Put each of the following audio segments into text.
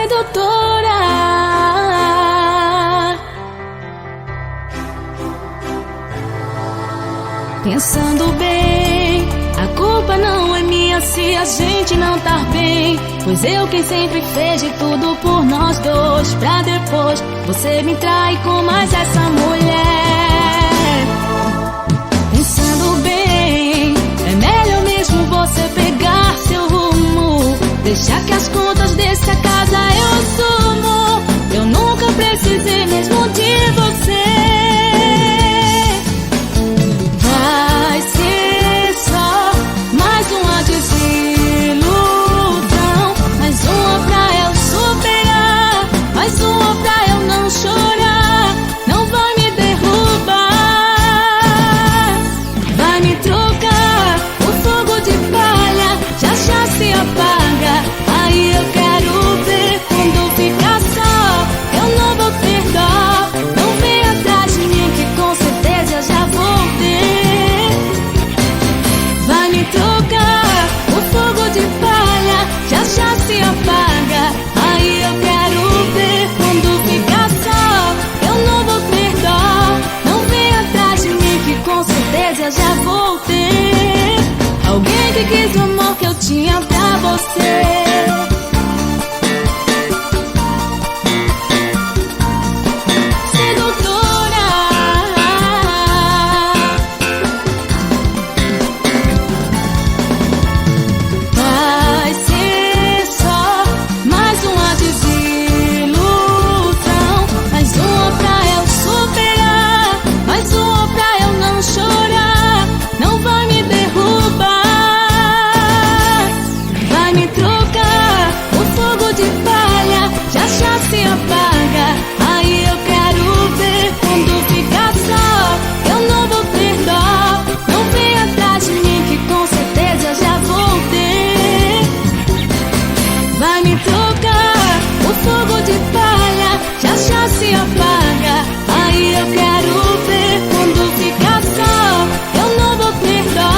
sedutora. Pensando bem, a culpa não é minha se a gente não tá bem, pois eu quem sempre fez de tudo por nós dois, pra depois você me trai com mais essa mulher. Pensando bem, é melhor mesmo você pegar seu rumo, deixar que as contas dessa casa eu assumo. Eu nunca precisei mesmo de você. Vai ser só mais uma desilusão, mais uma pra eu superar, mais uma pra eu não chorar. Não vai me derrubar, vai me trocar. O fogo de palha já se apaga. Aí eu quero ver quando ficar só. Eu não vou ter dó, não vem atrás de mim que com certeza eu já vou ter. Vai me trocar, o fogo de palha já se apaga. Aí eu quero ver quando ficar só. Eu não vou ter dó, não vem atrás de mim que com certeza eu já vou ter alguém que quis o amor que eu tinha pra você. Se apaga, aí eu quero ver quando ficar só. Eu não vou ter dó, não vem atrás de mim que com certeza eu já vou ter. Vai me trocar, o fogo de palha já se apaga. Aí eu quero ver quando ficar só. Eu não vou ter dó,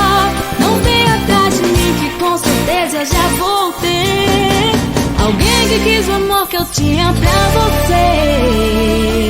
não vem atrás de mim que com certeza eu já vou ter alguém que quis o amor que eu tinha pra você.